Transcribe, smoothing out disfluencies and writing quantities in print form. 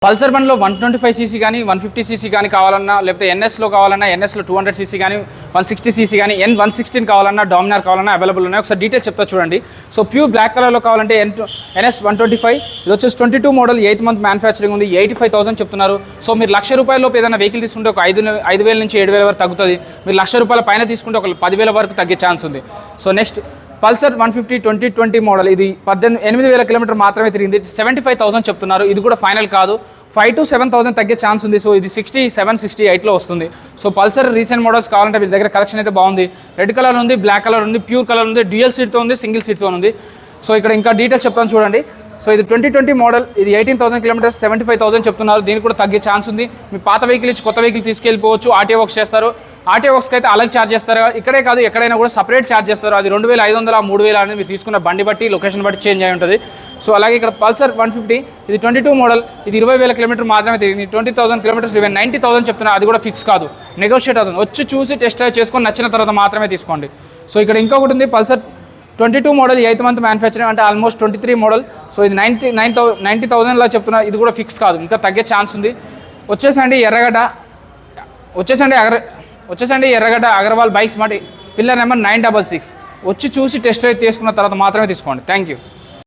Pulsar బండ్లో 125 CC కానీ 150 CC కానీ కావాలన్నా, లేకపోతే ఎన్ఎస్లో కావాలన్నా, ఎన్ఎస్లో 200 సీసీ కానీ 160 సీసీ కానీ N116 కావాలన్నా, డామినార్ కావాలన్నా అవైలబుల్ ఉన్నాయి. ఒకసారి డీటెయిల్స్ చెప్తా చూడండి. సో ప్యూర్ బ్లాక్ కలర్లో కావాలంటే NS 125, ఇది వచ్చేసి 22 మోడల్ 8 మంత్ మ్యానుఫ్యాక్చరింగ్ ఉంది, 85,000 చెప్తున్నారు. సో మీరు ₹1,00,000 ఏదైనా వెహికల్ తీసుకుంటే ఒక 5,000 నుంచి 7,000 వరకు తగ్గుతుంది. మీరు ₹1,00,000 పైన తీసుకుంటే ఒక 10,000 వరకు తగ్గే ఛాన్స్ ఉంది. సో నెక్స్ట్ పల్సర్ 150 2020 మోడల్, ఇది 8,000 కిలోమీటర్ మాత్రమే తిరిగింది, 75,000 చెప్తున్నారు. ఇది కూడా ఫైనల్ కాదు, 5,000 to 7,000 తగ్గే ఛాన్స్ ఉంది. సో ఇది 67-68లో వస్తుంది. సో పల్సర్ రీసెంట్ మోడల్స్ కావాలంటే మీ దగ్గర కలెక్షన్ అయితే బాగుంది. రెడ్ కలర్ ఉంది, బ్లాక్ కలర్ ఉంది, ప్యూర్ కలర్ ఉంది, డ్యూయల్ సీట్తో ఉంది, సింగిల్ సీట్తో ఉంది. సో ఇక్కడ ఇంకా డీటెయిల్స్ చెప్తాను చూడండి. సో ఇది 2020 మోడల్, ఇది 18,000 కిలోమీటర్స్, 75,000 చెప్తున్నారు. దీనికి కూడా తగ్గే ఛాన్స్ ఉంది. మీ పాత వెహికల్ ఇచ్చి కొత్త వెహికల్ తీసుకెళ్ళిపోవచ్చు. ఆర్టీఓ వర్క్స్ చేస్తారు. ఆర్టీఓ వర్క్స్కి అయితే అలాగే ఛార్జ్ చేస్తారు. ఇక్కడే కాదు, ఎక్కడైనా కూడా సపరేట్ ఛార్జ్ చేస్తారు. అది 2,500 3,000 అనేది మీరు తీసుకున్న బండి బట్టి, లొకేషన్ బట్టి చేంజ్ అయి ఉంటుంది. సో అలాగే ఇక్కడ పల్సర్ 150, ఇది 22 మోడల్, ఇది 20,000 కిలోమీటర్ మాత్రమే తిరిగింది, 20,000 కిలోమీటర్స్ 90,000 చెప్తున్నారు. అది కూడా ఫిక్స్ కాదు, నెగోషియేట్ అవుతుంది. వచ్చి చూసి టెస్ట్ డ్రైవ్ చేసుకొని నచ్చిన తర్వాత మాత్రమే తీసుకోండి. సో ఇక్కడ ఇంకొకటి ఉంది, పల్సర్ 22 మోడల్ 8 మంత్ మ్యానుఫ్యాక్చరింగ్, అంటే ఆల్మోస్ట్ 23 మోడల్. సో ఇది 90,000లా చెప్తున్నారు. ఇది కూడా ఫిక్స్ కాదు, ఇంకా తగ్గే ఛాన్స్ ఉంది. వచ్చేసండి ఎర్రగడ్డ అగర్వాల్ బైక్స్ మాట, పిల్లర్ నెంబర్ 966. వచ్చి చూసి టెస్ట్ డ్రైవ్ తీసుకున్న తర్వాత మాత్రమే తీసుకోండి. Thank you.